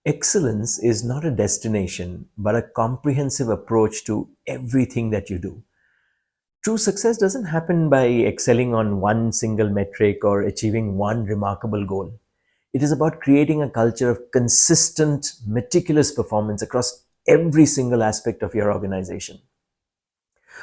Excellence is not a destination, but a comprehensive approach to everything that you do. True success doesn't happen by excelling on one single metric or achieving one remarkable goal. It is about creating a culture of consistent, meticulous performance across every single aspect of your organization.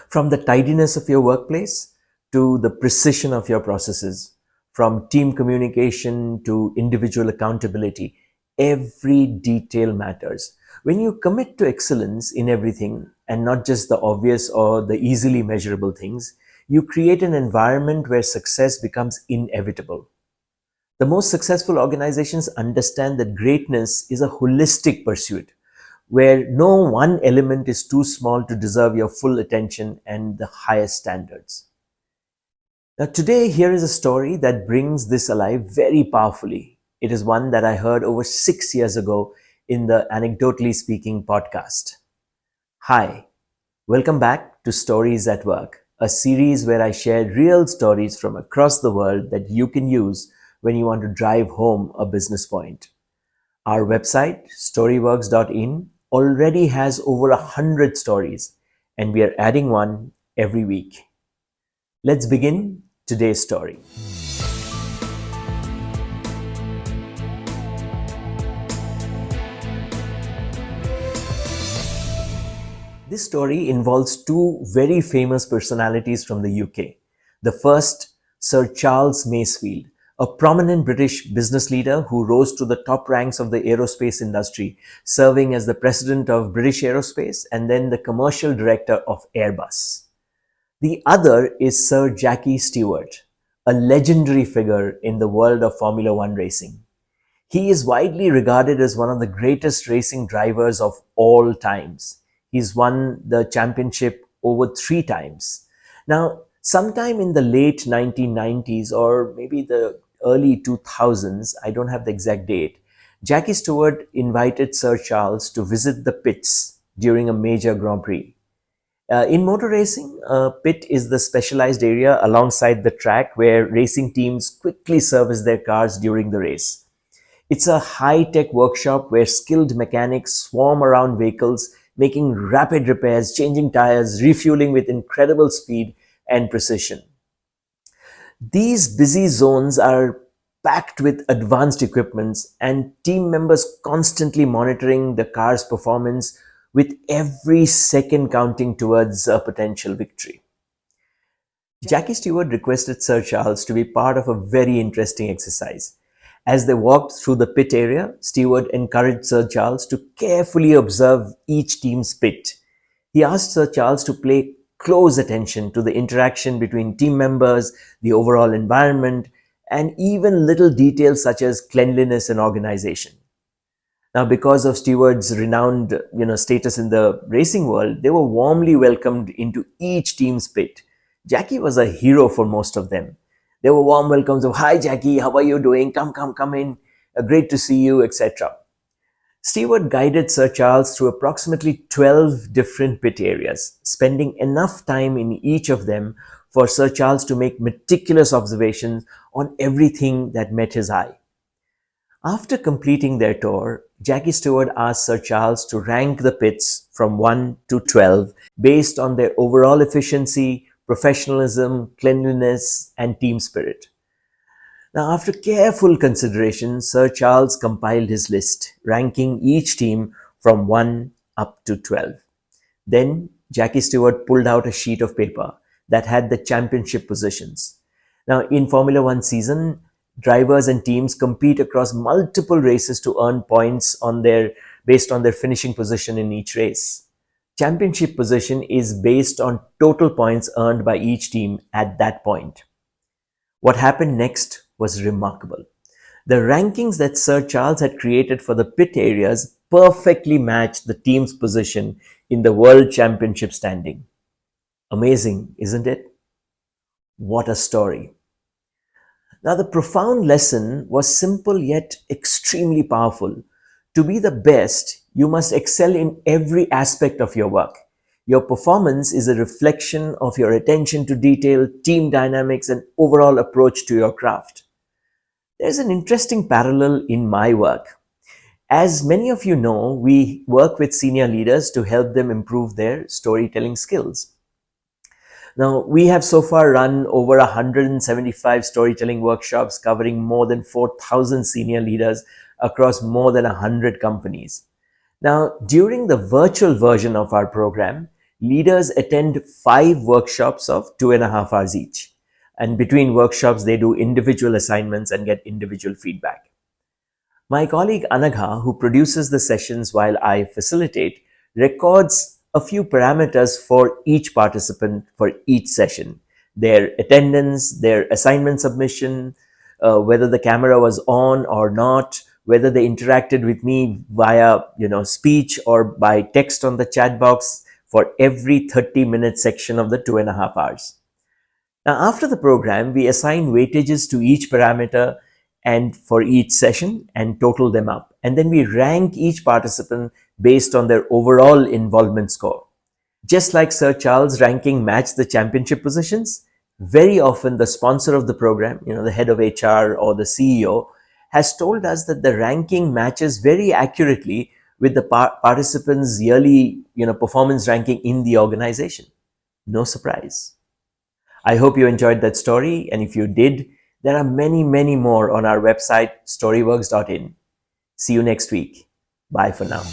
From the tidiness of your workplace to the precision of your processes, from team communication to individual accountability, every detail matters. When you commit to excellence in everything and not just the obvious or the easily measurable things, you create an environment where success becomes inevitable. The most successful organizations understand that greatness is a holistic pursuit where no one element is too small to deserve your full attention and the highest standards. Now, today, here is a story that brings this alive very powerfully. It is one that I heard over 6 years ago in the Anecdotally Speaking podcast. Hi, welcome back to Stories at Work, a series where I share real stories from across the world that you can use when you want to drive home a business point. Our website, storyworks.in, already has over 100 stories, and we are adding one every week. Let's begin today's story. This story involves two very famous personalities from the UK. The first, Sir Charles Masefield, a prominent British business leader who rose to the top ranks of the aerospace industry, serving as the president of British Aerospace and then the commercial director of Airbus. The other is Sir Jackie Stewart, a legendary figure in the world of Formula One racing. He is widely regarded as one of the greatest racing drivers of all times. He's won the championship over 3 times. Now, sometime in the late 1990s or maybe the early 2000s, I don't have the exact date, Jackie Stewart invited Sir Charles to visit the pits during a major Grand Prix. In motor racing, a pit is the specialized area alongside the track where racing teams quickly service their cars during the race. It's a high-tech workshop where skilled mechanics swarm around vehicles, making rapid repairs, changing tires, refueling with incredible speed and precision. These busy zones are packed with advanced equipments and team members constantly monitoring the car's performance with every second counting towards a potential victory. Jackie Stewart requested Sir Charles to be part of a very interesting exercise. As they walked through the pit area, Stewart encouraged Sir Charles to carefully observe each team's pit. He asked Sir Charles to pay close attention to the interaction between team members, the overall environment, and even little details such as cleanliness and organization. Now, because of Stewart's renowned, status in the racing world, they were warmly welcomed into each team's pit. Jackie was a hero for most of them. There were warm welcomes of, "Hi, Jackie, how are you doing? Come in. Great to see you," etc. Stewart guided Sir Charles through approximately 12 different pit areas, spending enough time in each of them for Sir Charles to make meticulous observations on everything that met his eye. After completing their tour, Jackie Stewart asked Sir Charles to rank the pits from 1 to 12 based on their overall efficiency, professionalism, cleanliness, and team spirit. Now, after careful consideration, Sir Charles compiled his list, ranking each team from 1 up to 12. Then, Jackie Stewart pulled out a sheet of paper that had the championship positions. Now, in Formula One season, drivers and teams compete across multiple races to earn points based on their finishing position in each race. Championship position is based on total points earned by each team at that point. What happened next was remarkable. The rankings that Sir Charles had created for the pit areas perfectly matched the team's position in the World Championship standing. Amazing, isn't it? What a story. Now, the profound lesson was simple yet extremely powerful. To be the best, you must excel in every aspect of your work. Your performance is a reflection of your attention to detail, team dynamics, and overall approach to your craft. There's an interesting parallel in my work. As many of you know, we work with senior leaders to help them improve their storytelling skills. Now, we have so far run over 175 storytelling workshops covering more than 4,000 senior leaders across more than 100 companies. Now, during the virtual version of our program, leaders attend 5 workshops of 2.5 hours each. And between workshops, they do individual assignments and get individual feedback. My colleague Anagha, who produces the sessions while I facilitate, records a few parameters for each participant for each session: their attendance, their assignment submission, whether the camera was on or not, whether they interacted with me via speech or by text on the chat box for every 30-minute section of the 2.5 hours. Now, after the program, we assign weightages to each parameter and for each session and total them up. And then we rank each participant based on their overall involvement score. Just like Sir Charles' ranking matched the championship positions, very often the sponsor of the program, the head of HR or the CEO, has told us that the ranking matches very accurately with the participants' yearly performance ranking in the organization. No surprise. I hope you enjoyed that story, and if you did, there are many, many more on our website, storyworks.in. See you next week. Bye for now.